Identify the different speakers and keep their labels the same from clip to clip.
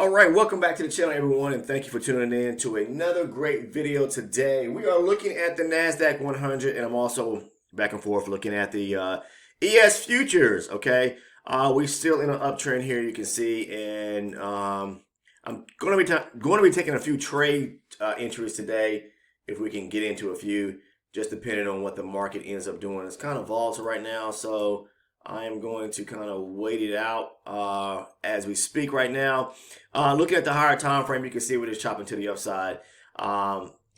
Speaker 1: All right, welcome back to the channel, everyone, and thank you for tuning in to another great video today. We are looking at the NASDAQ 100, and I'm also back and forth looking at the ES futures, okay? We're still in an uptrend here, you can see, and I'm going to be taking a few trade entries today, if we can get into a few, just depending on what the market ends up doing. It's kind of volatile right now, so I am going to kind of wait it out as we speak right now. Looking at the higher time frame, you can see we're just chopping to the upside.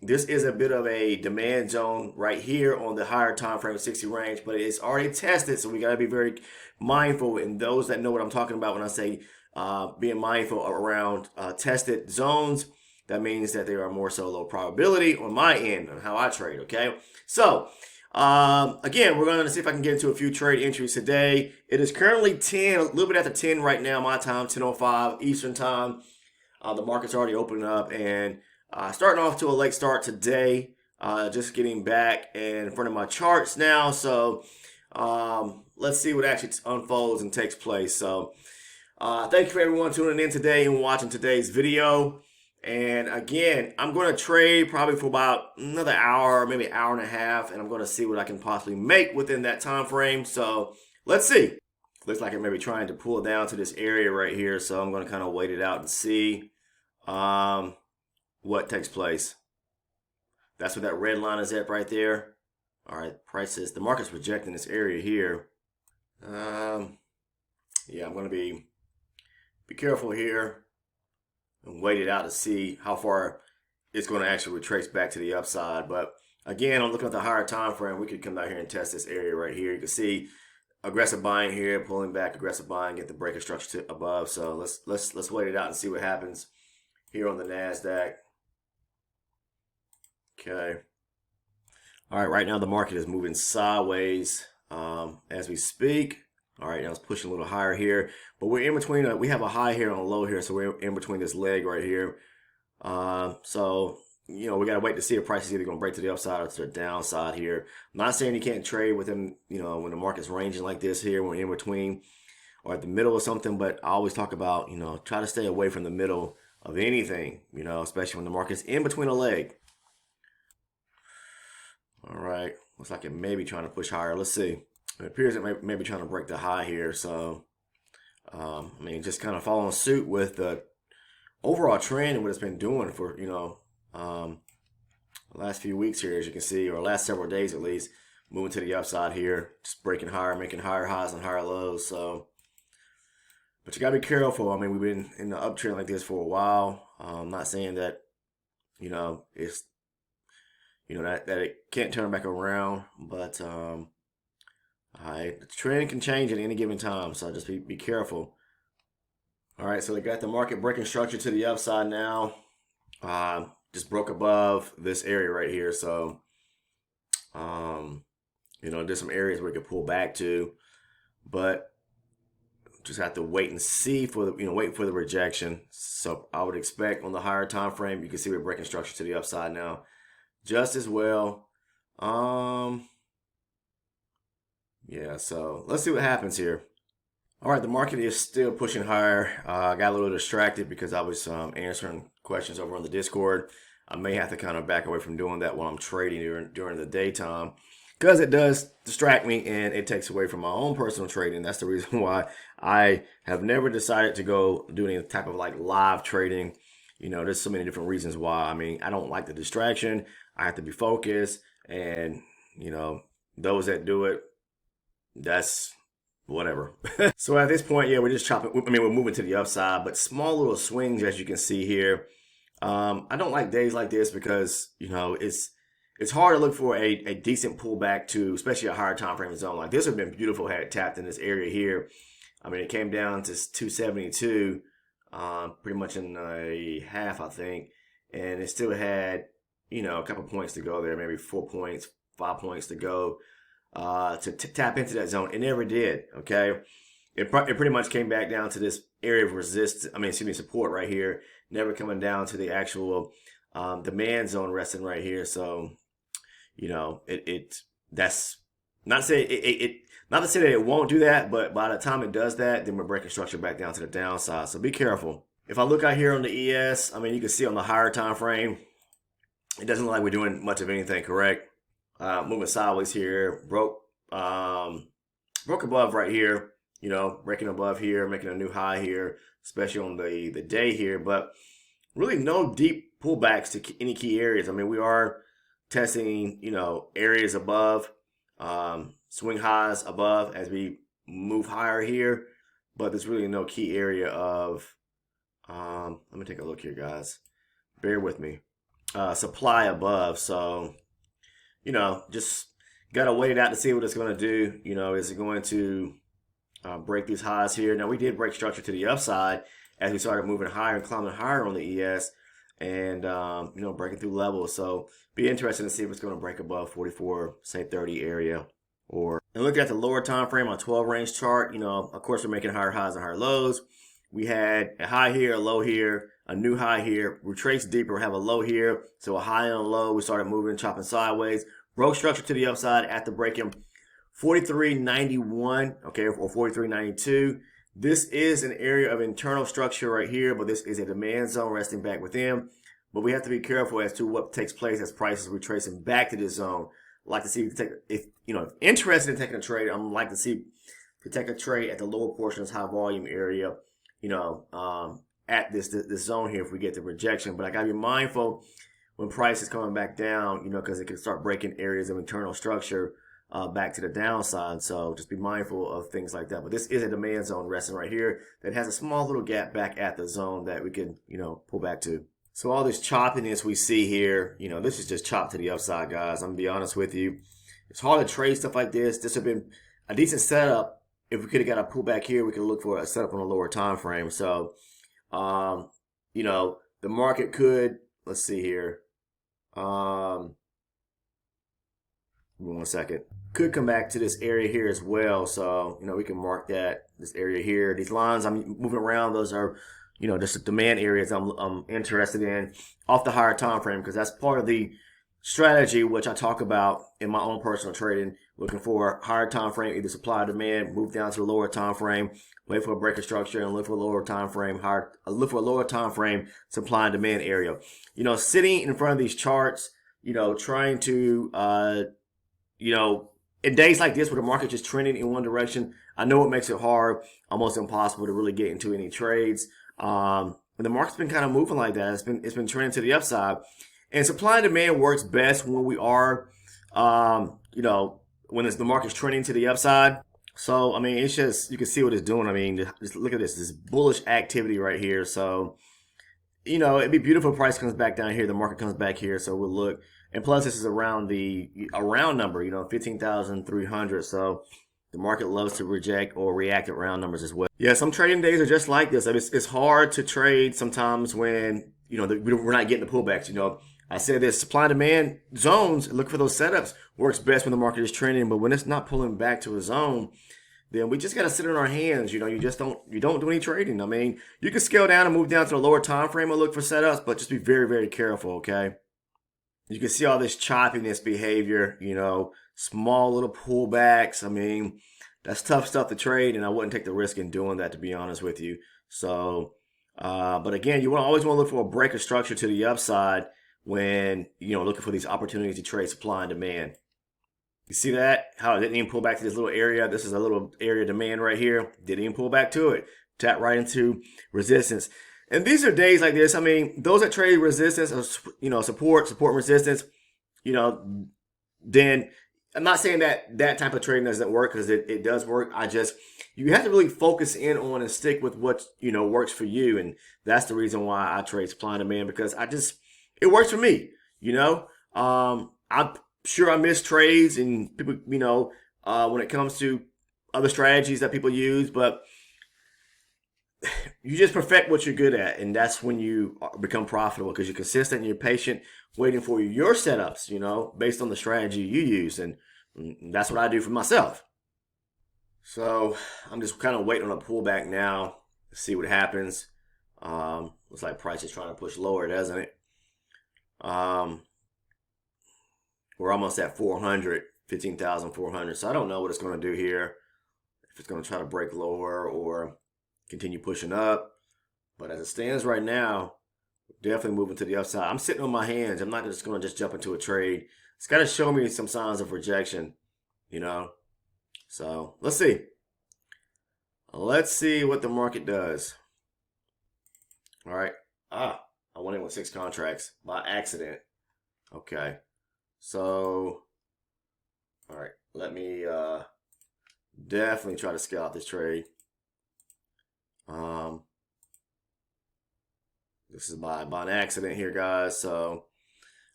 Speaker 1: This is a bit of a demand zone right here on the higher time frame 60 range, but it's already tested, so we got to be very mindful. And those that know what I'm talking about when I say being mindful around tested zones, that means that there are more so low probability on my end on how I trade, okay? So again, we're going to see if I can get into a few trade entries today. It is currently 10, a little bit after 10 right now, my time, 10:05 Eastern time. The market's already opening up and starting off to a late start today. Just getting back in front of my charts now. So let's see what actually unfolds and takes place. So thank you for everyone tuning in today and watching today's video. And again, I'm going to trade probably for about another hour, maybe an hour and a half, and I'm going to see what I can possibly make within that time frame. So let's see. Looks like it may be trying to pull down to this area right here, so I'm going to kind of wait it out and see what takes place. That's what that red line is at right there. All right, prices. The market's rejecting this area here. Yeah, I'm going to be careful here and wait it out to see how far it's going to actually retrace back to the upside. But again, I'm looking at the higher time frame. We could come out here and test this area right here. You can see aggressive buying here, pulling back, aggressive buying, get the breaker structure to above. So let's wait it out and see what happens here on the NASDAQ. Okay. All right, right now the market is moving sideways as we speak. All right, now it's pushing a little higher here, but we're in between. We have a high here and a low here, so we're in between this leg right here. So, you know, we got to wait to see if price is either going to break to the upside or to the downside here. I'm not saying you can't trade within, you know, when the market's ranging like this here, we're in between or at the middle or something, but I always talk about, you know, try to stay away from the middle of anything, you know, especially when the market's in between a leg. All right, looks like it may be trying to push higher. Let's see. It appears it may be trying to break the high here. So, I mean, just kind of following suit with the overall trend and what it's been doing for, you know, the last few weeks here, as you can see, or last several days at least, moving to the upside here, just breaking higher, making higher highs and higher lows. So, but you got to be careful. I mean, we've been in the uptrend like this for a while. I'm not saying that, you know, it's, you know, that it can't turn back around, but all right, the trend can change at any given time, so just be careful. All right, so they got the market breaking structure to the upside now. Just broke above this area right here, so you know, there's some areas where it could pull back to, but just have to wait and see for the, you know, wait for the rejection. So I would expect on the higher time frame, you can see we're breaking structure to the upside now, just as well. Yeah, so let's see what happens here. All right, the market is still pushing higher. I got a little distracted because I was answering questions over on the Discord. I may have to kind of back away from doing that while I'm trading during the daytime because it does distract me and it takes away from my own personal trading. That's the reason why I have never decided to go do any type of like live trading. You know, there's so many different reasons why. I mean, I don't like the distraction. I have to be focused, and, you know, those that do it, that's whatever. So at this point, yeah, we're just chopping. I mean, we're moving to the upside, but small little swings, as you can see here. I don't like days like this because, you know, it's hard to look for a decent pullback to, especially a higher time frame zone. Like this would have been beautiful had it tapped in this area here. I mean, it came down to 272, pretty much in a half, I think, and it still had, you know, a couple points to go there, maybe 4 points, 5 points to go. To tap into that zone. It never did, okay? It pretty much came back down to this area of support right here, never coming down to the actual demand zone resting right here. So, you know, that's not to say not to say that it won't do that, but by the time it does that, then we're breaking structure back down to the downside. So be careful. if I look out here on the ES, I mean, you can see on the higher time frame, it doesn't look like we're doing much of anything, correct? Moving sideways here, broke above right here, breaking above here, making a new high here, especially on the day here, but really no deep pullbacks to any key areas. I mean, we are testing, areas above, swing highs above as we move higher here, but there's really no key area of, let me take a look here, guys. Bear with me. Supply above, so, just got to wait it out to see what it's going to do. Is it going to break these highs here? Now, we did break structure to the upside as we started moving higher and climbing higher on the ES and, breaking through levels. So be interesting to see if it's going to break above 44, say 30 area. And looking at the lower time frame on 12 range chart, of course, we're making higher highs and higher lows. We had a high here, a low here, a new high here. We traced deeper, have a low here. So a high and a low, we started moving, chopping sideways. Broke structure to the upside after breaking 43.91, okay, or 43.92. This is an area of internal structure right here, but this is a demand zone resting back within. But we have to be careful as to what takes place as prices retracing back to this zone. Like to see if interested in taking a trade, I'm like to see to take a trade at the lower portion of this high volume area, at this zone here if we get the rejection. But I gotta be mindful when price is coming back down, because it can start breaking areas of internal structure back to the downside. So just be mindful of things like that. But this is a demand zone resting right here that has a small little gap back at the zone that we can, pull back to. So all this choppiness we see here, this is just chopped to the upside, guys. I'm going to be honest with you. It's hard to trade stuff like this. This would have been a decent setup. If we could have got a pullback here, we could look for a setup on a lower time frame. So, the market could, let's see here. 1 second. Could come back to this area here as well. So, we can mark that, this area here. These lines I'm moving around, those are, just the demand areas I'm interested in off the higher time frame, because that's part of the strategy which I talk about in my own personal trading, looking for higher time frame, either supply or demand, move down to the lower time frame, wait for a breaker structure, and look for a lower time frame, look for a lower time frame supply and demand area. Sitting in front of these charts, trying to in days like this where the market just trending in one direction, I know it makes it hard, almost impossible to really get into any trades. And the market's been kind of moving like that. It's been trending to the upside. And supply and demand works best when we are, when the market's trending to the upside. So, I mean, it's just, you can see what it's doing. I mean, just look at this bullish activity right here. So, it'd be beautiful if price comes back down here. The market comes back here. So we'll look. And plus, this is around a round number, 15,300. So the market loves to reject or react at round numbers as well. Yeah, some trading days are just like this. I mean, it's hard to trade sometimes when, we're not getting the pullbacks. I said this, supply and demand zones, look for those setups, works best when the market is trending. But when it's not pulling back to a zone, then we just got to sit on our hands. You don't do any trading. I mean, you can scale down and move down to the lower time frame and look for setups, but just be very, very careful, okay? You can see all this choppiness behavior, small little pullbacks. I mean, that's tough stuff to trade, and I wouldn't take the risk in doing that, to be honest with you. So, but again, you always want to look for a breaker structure to the upside when, looking for these opportunities to trade supply and demand. You see that? How it didn't even pull back to this little area. This is a little area of demand right here. Didn't even pull back to it. Tap right into resistance. And these are days like this. I mean, those that trade resistance, or, support resistance, then I'm not saying that type of trading doesn't work, because it does work. You have to really focus in on and stick with what, works for you. And that's the reason why I trade supply and demand, because it works for me. I'm sure I miss trades and people, when it comes to other strategies that people use, but you just perfect what you're good at, and that's when you become profitable, because you're consistent and you're patient, waiting for your setups, based on the strategy you use. And that's what I do for myself. So I'm just kind of waiting on a pullback now to see what happens. Looks like price is trying to push lower, doesn't it? We're almost at 400, 15,400. So I don't know what it's going to do here. If it's going to try to break lower or continue pushing up. But as it stands right now, definitely moving to the upside. I'm sitting on my hands. I'm not just going to just jump into a trade. It's got to show me some signs of rejection, you know. So let's see. Let's see what the market does. All right. I went in with 6 contracts by accident. Okay. So, all right. Let me definitely try to scale out this trade. This is by an accident here, guys. So,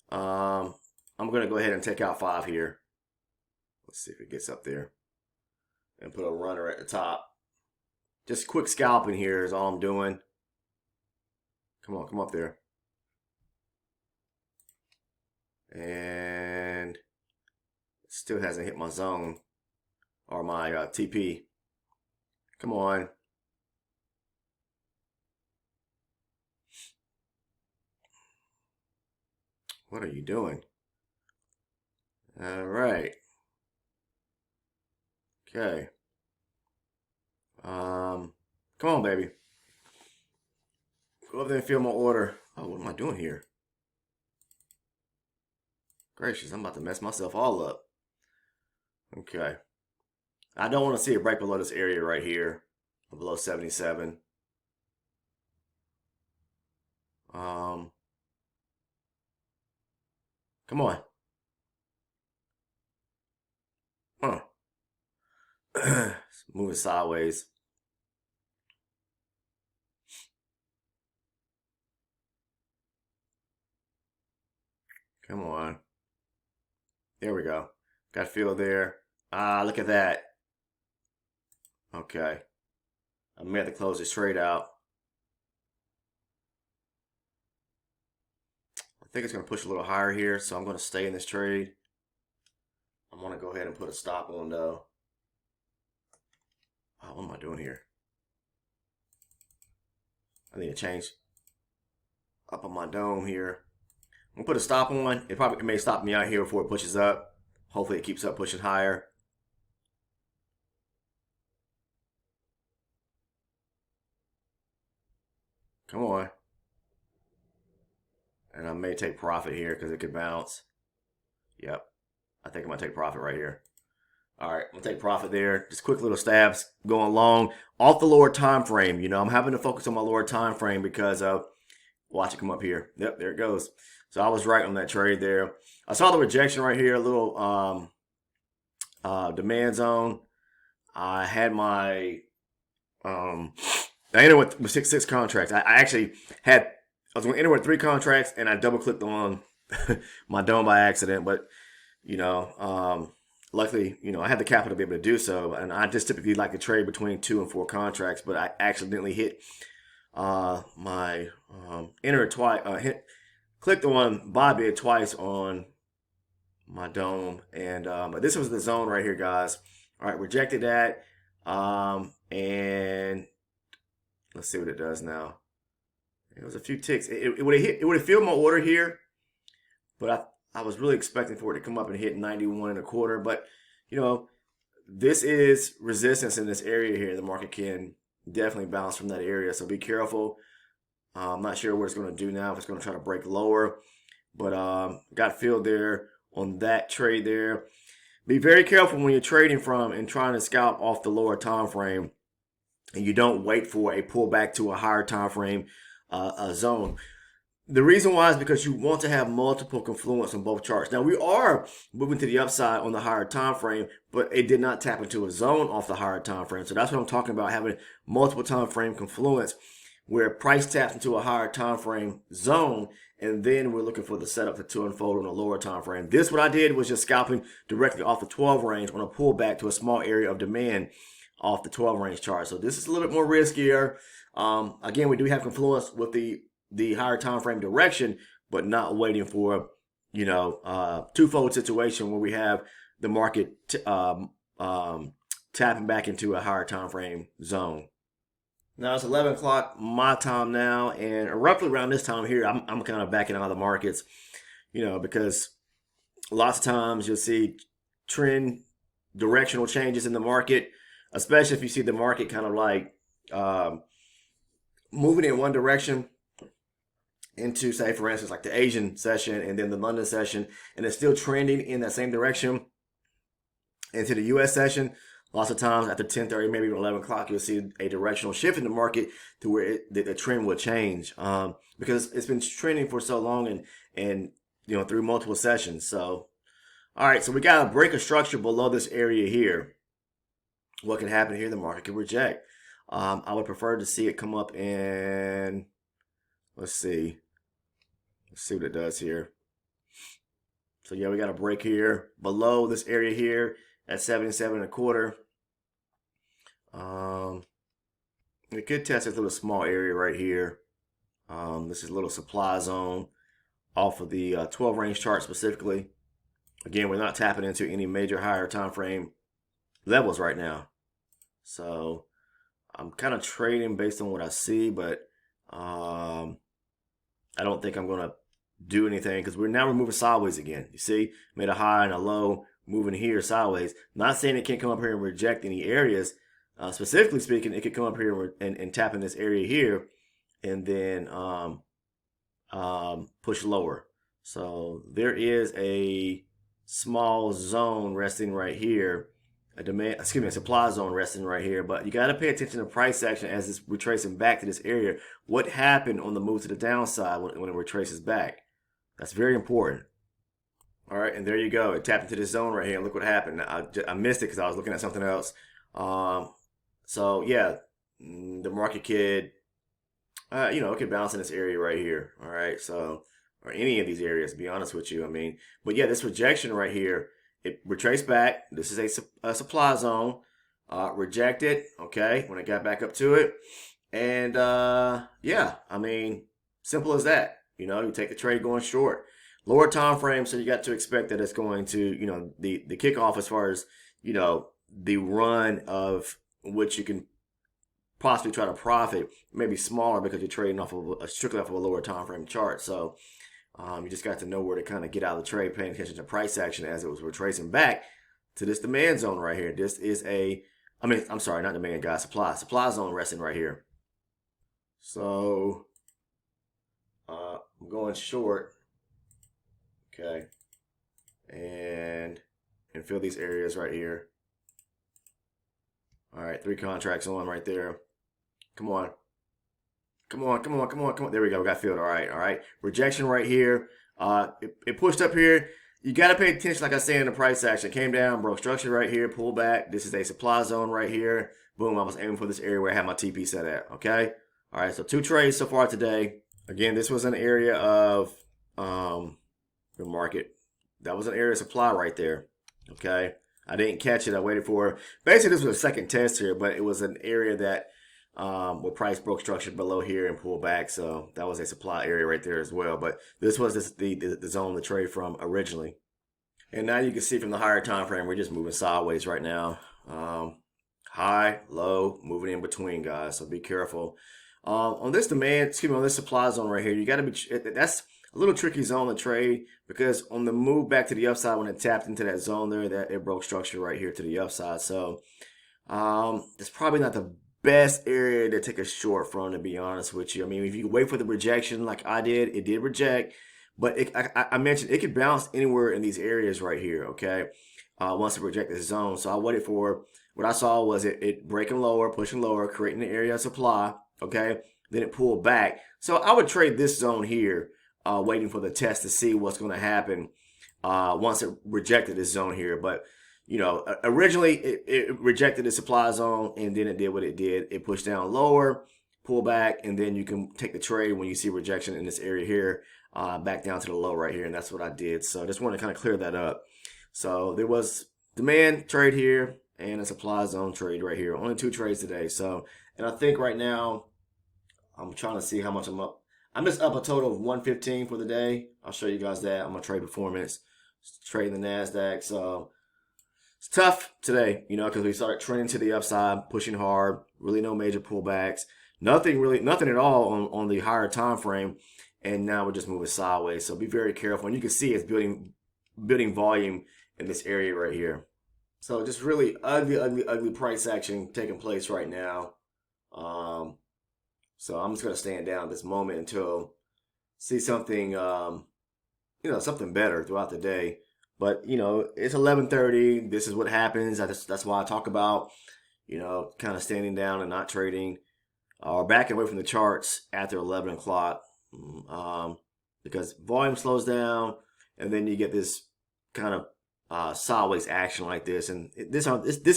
Speaker 1: I'm going to go ahead and take out 5 here. Let's see if it gets up there. And put a runner at the top. Just quick scalping here is all I'm doing. Come on, come up there. And it still hasn't hit my zone or my TP. Come on. What are you doing? All right. Okay. Come on, baby. Go up there and fill my order. Oh, what am I doing here? Gracious, I'm about to mess myself all up. Okay. I don't want to see it right below this area right here, below 77. Come on. Huh. It's moving sideways. Come on. There we go. Got fill there. Ah, look at that. Okay. I may have to close this trade out. I think it's going to push a little higher here, so I'm going to stay in this trade. I'm going to go ahead and put a stop on though. Oh, what am I doing here? I need to change up on my dome here. I'm going to put a stop on. It may stop me out here before it pushes up. Hopefully it keeps up pushing higher. Come on. And I may take profit here because it could bounce. Yep. I think I'm going to take profit right here. All right, I'm going to take profit there. Just quick little stabs going long. Off the lower time frame. You know, I'm having to focus on my lower time frame because watch it come up here. Yep, there it goes. So I was right on that trade there. I saw the rejection right here, a little demand zone. I had my I entered with six contracts. I actually I was going to enter with 3 contracts, and I double clicked on my dome by accident. But you know, luckily, you know, I had the capital to be able to do so. And I just typically like to trade between 2 and 4 contracts, but I accidentally hit my enter twice. Clicked on buy bid twice on my dome, and but this was the zone right here, guys. All right, rejected that, and let's see what it does now. It was a few ticks. It would have hit. It would have filled my order here, but I was really expecting for it to come up and hit 91.25. But you know, this is resistance in this area here. The market can definitely bounce from that area, so be careful. I'm not sure what it's going to do now, if it's going to try to break lower. But got filled there on that trade there. Be very careful when you're trading from and trying to scalp off the lower time frame, and you don't wait for a pullback to a higher time frame zone. The reason why is because you want to have multiple confluence on both charts. Now, we are moving to the upside on the higher time frame, but it did not tap into a zone off the higher time frame. So that's what I'm talking about, having multiple time frame confluence, where price taps into a higher time frame zone, and then we're looking for the setup to unfold on a lower time frame. This, what I did was just scalping directly off the 12 range on a pullback to a small area of demand off the 12 range chart. So this is a little bit more riskier. Again, we do have confluence with the higher time frame direction, but not waiting for, you know, twofold situation where we have the market tapping back into a higher time frame zone. Now it's 11 o'clock my time now, and roughly around this time here, I'm kind of backing out of the markets, you know, because lots of times you'll see trend directional changes in the market, especially if you see the market kind of like moving in one direction into, say, for instance, like the Asian session and then the London session, and it's still trending in that same direction into the U.S. session. Lots of times after 10:30, maybe even 11 o'clock, you'll see a directional shift in the market to where the trend will change, because it's been trending for so long and through multiple sessions. So, all right, so we got a break of structure below this area here. What can happen here? The market can reject. I would prefer to see it come up and let's see what it does here. So yeah, we got a break here below this area here at 77.25. It could test this little small area right here. This is a little supply zone off of the 12 range chart specifically. Again, we're not tapping into any major higher time frame levels right now. So I'm kind of trading based on what I see, but I don't think I'm going to do anything because we're moving sideways again. You see, made a high and a low, moving here sideways. Not saying it can't come up here and reject any areas. Specifically speaking, it could come up here and tap in this area here and then push lower. So there is a small zone resting right here, a supply zone resting right here, but you got to pay attention to price action as it's retracing back to this area. What happened on the move to the downside when it retraces back? That's very important. All right, and there you go. It tapped into this zone right here. Look what happened. I missed it because I was looking at something else. So yeah, the market could, it could bounce in this area right here. All right, so or any of these areas, to be honest with you. I mean, but yeah, this rejection right here, it retraced back. This is a supply zone. Rejected. Okay, when it got back up to it, and yeah, I mean, simple as that. You take the trade going short. Lower time frame, so you got to expect that it's going to, the kickoff as far as, the run of which you can possibly try to profit may be smaller because you're trading strictly off of a lower time frame chart. So you just got to know where to kind of get out of the trade, paying attention to price action as it was retracing back to this demand zone right here. This is I'm sorry, not demand, guys, supply zone resting right here. So I'm going short. Okay, and fill these areas right here. All right, 3 contracts on right there. Come on. Come on. There we go. We got filled. All right. Rejection right here. It pushed up here. You got to pay attention, like I said, in the price action. Came down, broke structure right here, pull back. This is a supply zone right here. Boom, I was aiming for this area where I had my TP set at. Okay. All right, so 2 trades so far today. Again, this was an area of the market. That was an area of supply right there. Okay. I didn't catch it. I waited for, basically this was a second test here, but it was an area that where price broke structure below here and pulled back. So that was a supply area right there as well. But this was the zone to trade from originally. And now you can see from the higher time frame, we're just moving sideways right now. High, low, moving in between, guys. So be careful. On this on this supply zone right here, you got to be, that's a little tricky zone to trade because on the move back to the upside, when it tapped into that zone there, that it broke structure right here to the upside. So it's probably not the best area to take a short from, to be honest with you. I mean, if you wait for the rejection like I did, it did reject, but I mentioned it could bounce anywhere in these areas right here. Okay, once it rejected the zone. So I waited for, what I saw was it breaking lower, pushing lower, creating an area of supply. Okay, then it pulled back. So I would trade this zone here, waiting for the test to see what's going to happen once it rejected this zone here. But originally it rejected the supply zone and then it did what it did. It pushed down lower, pull back, and then you can take the trade when you see rejection in this area here, back down to the low right here. And that's what I did. So I just want to kind of clear that up. So there was demand trade here and a supply zone trade right here. Only 2 trades today. So, and I think right now I'm trying to see how much I'm up. I'm just up a total of 115 for the day. I'll show you guys that. I'm going to trade performance, trading the NASDAQ. So it's tough today, because we started trending to the upside, pushing hard, really no major pullbacks, nothing at all on the higher time frame. And now we're just moving sideways. So be very careful. And you can see it's building volume in this area right here. So just really ugly price action taking place right now. So I'm just going to stand down at this moment until see something, something better throughout the day. But it's 11:30. This is what happens. That's why I talk about, kind of standing down and not trading or backing away from the charts after 11 o'clock, because volume slows down, and then you get this kind of sideways action like this. And this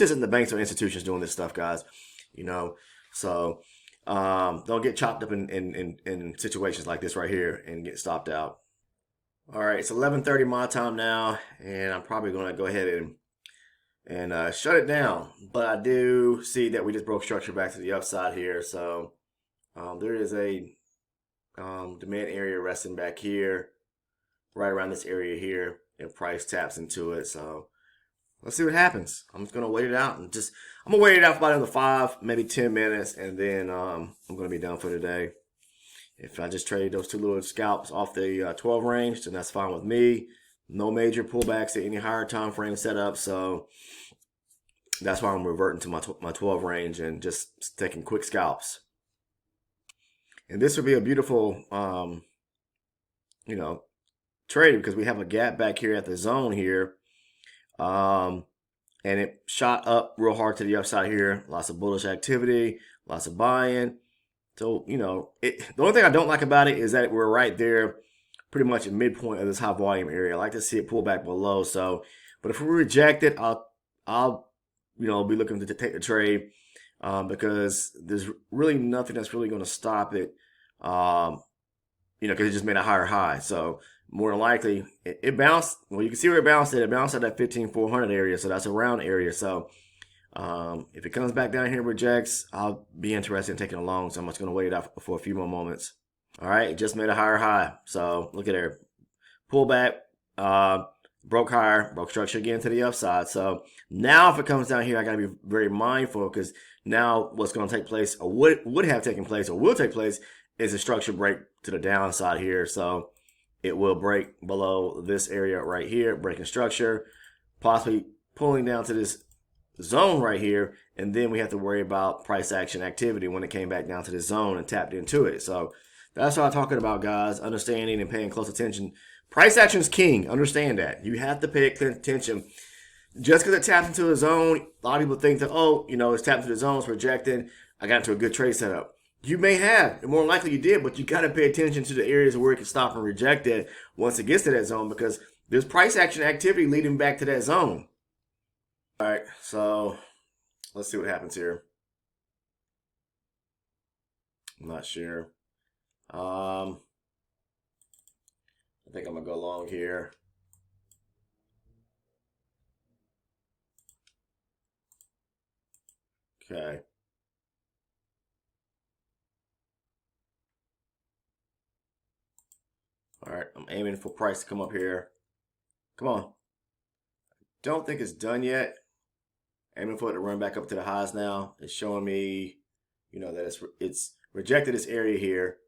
Speaker 1: isn't the banks or institutions doing this stuff, guys. So don't get chopped up in situations like this right here and get stopped out. All right, it's 11:30 my time now, and I'm probably going to go ahead and shut it down. But I do see that we just broke structure back to the upside here. So there is a demand area resting back here, right around this area here, and price taps into it. So let's see what happens. I'm just going to wait it out, and I'm going to wait it out for about another 5, maybe 10 minutes, and then I'm going to be done for today. If I just trade those two little scalps off the 12 range, then that's fine with me. No major pullbacks at any higher time frame setup, so that's why I'm reverting to my 12 range and just taking quick scalps. And this would be a beautiful, trade, because we have a gap back here at the zone here, and it shot up real hard to the upside here. Lots of bullish activity, lots of buying. So, the only thing I don't like about it is that we're right there, pretty much at midpoint of this high volume area. I like to see it pull back below. So, but if we reject it, I'll be looking to take the trade, because there's really nothing that's really going to stop it, because it just made a higher high. So more than likely, it bounced. Well, you can see where it bounced at. It bounced at that 15,400 area. So that's a round area. So if it comes back down here and rejects, I'll be interested in taking a long. So I'm just going to wait it out for a few more moments. All right, it just made a higher high. So look at there. Pull back, broke higher, broke structure again to the upside. So now if it comes down here, I got to be very mindful, because now what's going to take place, or would have taken place, or will take place, is a structure break to the downside here. So it will break below this area right here, breaking structure, possibly pulling down to this zone right here, and then we have to worry about price action activity when it came back down to the zone and tapped into it. So that's what I'm talking about, guys. Understanding and paying close attention. Price action is king. Understand that. You have to pay attention. Just because it taps into the zone, a lot of people think that, it's tapped into the zone, it's rejected, I got into a good trade setup. You may have, and more likely you did, but you got to pay attention to the areas where it can stop and reject it once it gets to that zone, because there's price action activity leading back to that zone. All right, so let's see what happens here. I'm not sure. I think I'm going to go long here. Okay. All right, I'm aiming for price to come up here. Come on. Don't think it's done yet. Aiming for it to run back up to the highs now. It's showing me, that it's rejected this area here.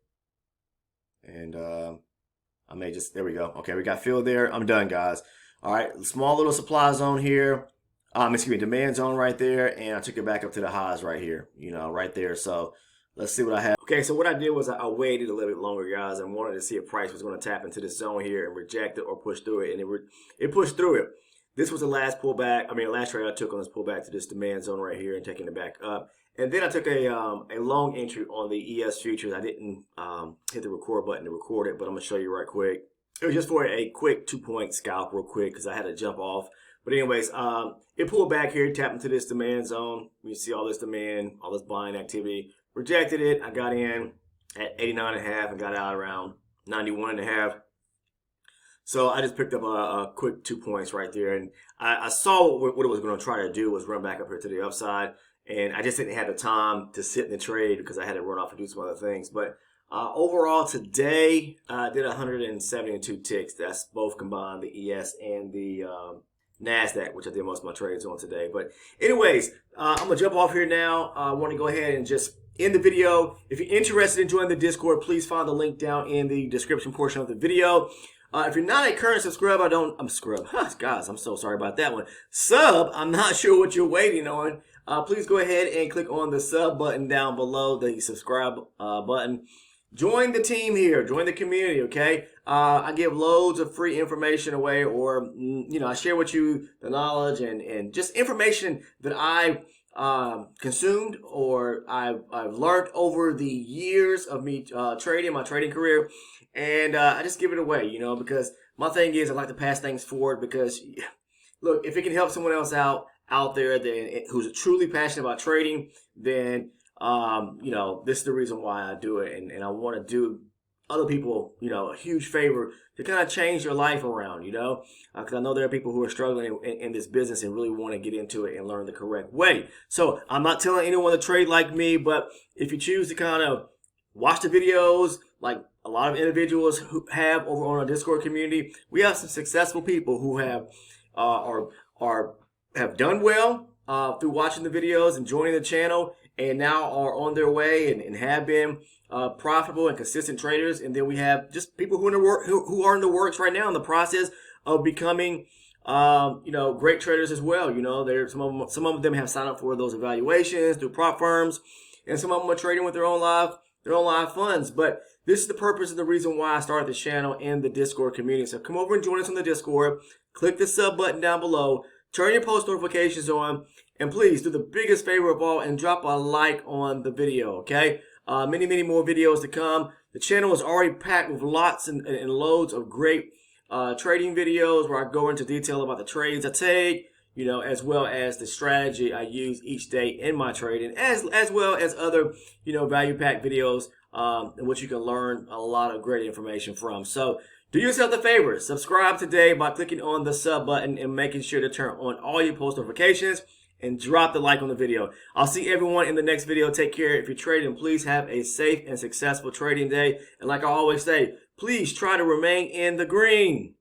Speaker 1: And I may just, there we go. Okay, we got filled there. I'm done, guys. All right, small little supply zone here. Demand zone right there. And I took it back up to the highs right here, right there. So let's see what I have. Okay, so what I did was I waited a little bit longer, guys, and wanted to see if price was going to tap into this zone here and reject it or push through it. And it pushed through it. This was the last pullback. Last trade I took on this pullback to this demand zone right here and taking it back up. And then I took a long entry on the ES futures. I didn't hit the record button to record it, but I'm going to show you right quick. It was just for a quick 2-point scalp real quick, because I had to jump off. But anyways, it pulled back here, tapped into this demand zone. You see all this demand, all this buying activity. Rejected it. I got in at 89.5 and got out around 91.5. So I just picked up a quick 2 points right there. And I saw what it was going to try to do was run back up here to the upside. And I just didn't have the time to sit in the trade because I had to run off and do some other things. But overall today, I did 172 ticks. That's both combined, the ES and the NASDAQ, which I did most of my trades on today. But anyways, I'm going to jump off here now. I want to go ahead and just end the video. If you're interested in joining the Discord, please find the link down in the description portion of the video. If you're not a current subscriber, guys, I'm so sorry about that one. I'm not sure what you're waiting on. please go ahead and click on the sub button down below, the subscribe button. Join the team here. Join the community, okay? I give loads of free information away, or, I share with you the knowledge and just information that I consumed or I've learned over the years of me trading, my trading career. And I just give it away, because my thing is I like to pass things forward because, look, if it can help someone else out there who's truly passionate about trading, then this is the reason why I do it, and I want to do other people, a huge favor to kind of change their life around, because I know there are people who are struggling in this business and really want to get into it and learn the correct way. So I'm not telling anyone to trade like me, but if you choose to kind of watch the videos like a lot of individuals who have over on our Discord community, we have some successful people who have have done well through watching the videos and joining the channel, and now are on their way and have been profitable and consistent traders. And then we have just people who are in the works right now in the process of becoming great traders as well. Some of them have signed up for those evaluations through prop firms, and some of them are trading with their own live funds. But this is the purpose and the reason why I started this channel in the Discord community. So come over and join us on the Discord. Click the sub button down below. Turn your post notifications on. And please do the biggest favor of all and drop a like on the video, okay? Many more videos to come. The channel is already packed with lots and loads of great trading videos where I go into detail about the trades I take, as well as the strategy I use each day in my trading, as well as other, value-packed videos in which you can learn a lot of great information from. So do yourself the favor. Subscribe today by clicking on the sub button and making sure to turn on all your post notifications. And drop the like on the video. I'll see everyone in the next video. Take care. If you're trading, please have a safe and successful trading day. And like I always say, please try to remain in the green.